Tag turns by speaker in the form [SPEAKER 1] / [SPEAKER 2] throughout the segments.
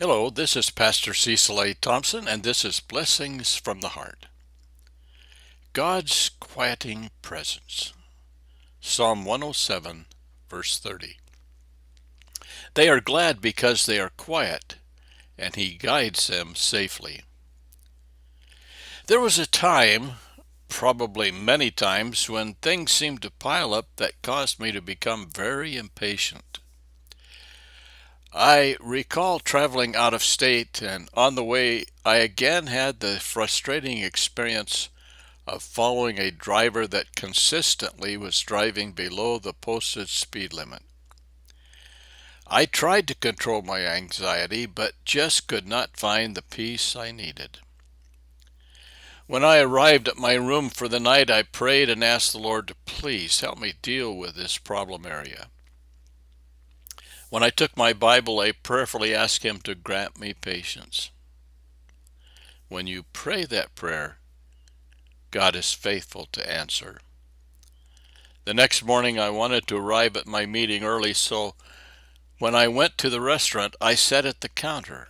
[SPEAKER 1] Hello, this is Pastor Cecil Thompson, and this is Blessings from the Heart. God's quieting presence. Psalm 107, verse 30. They are glad because they are quiet, and He guides them safely. There was a time, probably many times, when things seemed to pile up that caused me to become very impatient. I recall traveling out of state, and on the way, I again had the frustrating experience of following a driver that consistently was driving below the posted speed limit. I tried to control my anxiety, but just could not find the peace I needed. When I arrived at my room for the night, I prayed and asked the Lord to please help me deal with this problem area. When I took my Bible, I prayerfully asked Him to grant me patience. When you pray that prayer, God is faithful to answer. The next morning, I wanted to arrive at my meeting early, so when I went to the restaurant, I sat at the counter.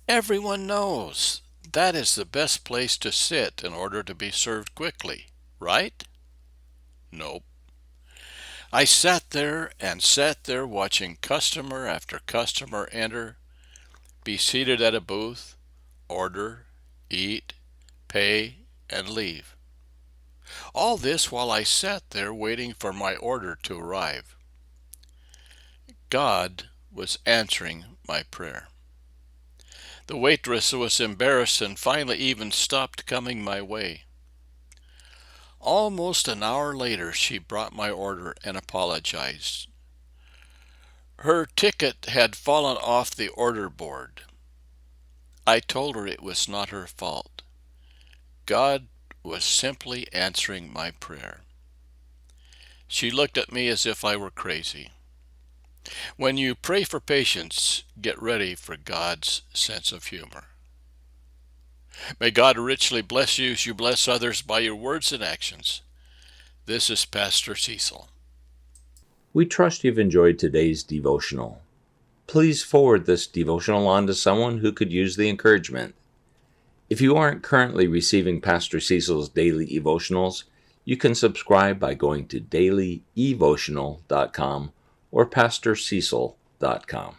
[SPEAKER 1] Everyone knows that is the best place to sit in order to be served quickly, right? Nope. I sat there watching customer after customer enter, be seated at a booth, order, eat, pay, and leave. All this while I sat there waiting for my order to arrive. God was answering my prayer. The waitress was embarrassed and finally even stopped coming my way. Almost an hour later, she brought my order and apologized. Her ticket had fallen off the order board. I told her it was not her fault. God was simply answering my prayer. She looked at me as if I were crazy. When you pray for patience, get ready for God's sense of humor. May God richly bless you as you bless others by your words and actions. This is Pastor Cecil.
[SPEAKER 2] We trust you've enjoyed today's devotional. Please forward this devotional on to someone who could use the encouragement. If you aren't currently receiving Pastor Cecil's daily devotionals, you can subscribe by going to dailyevotional.com or pastorcecil.com.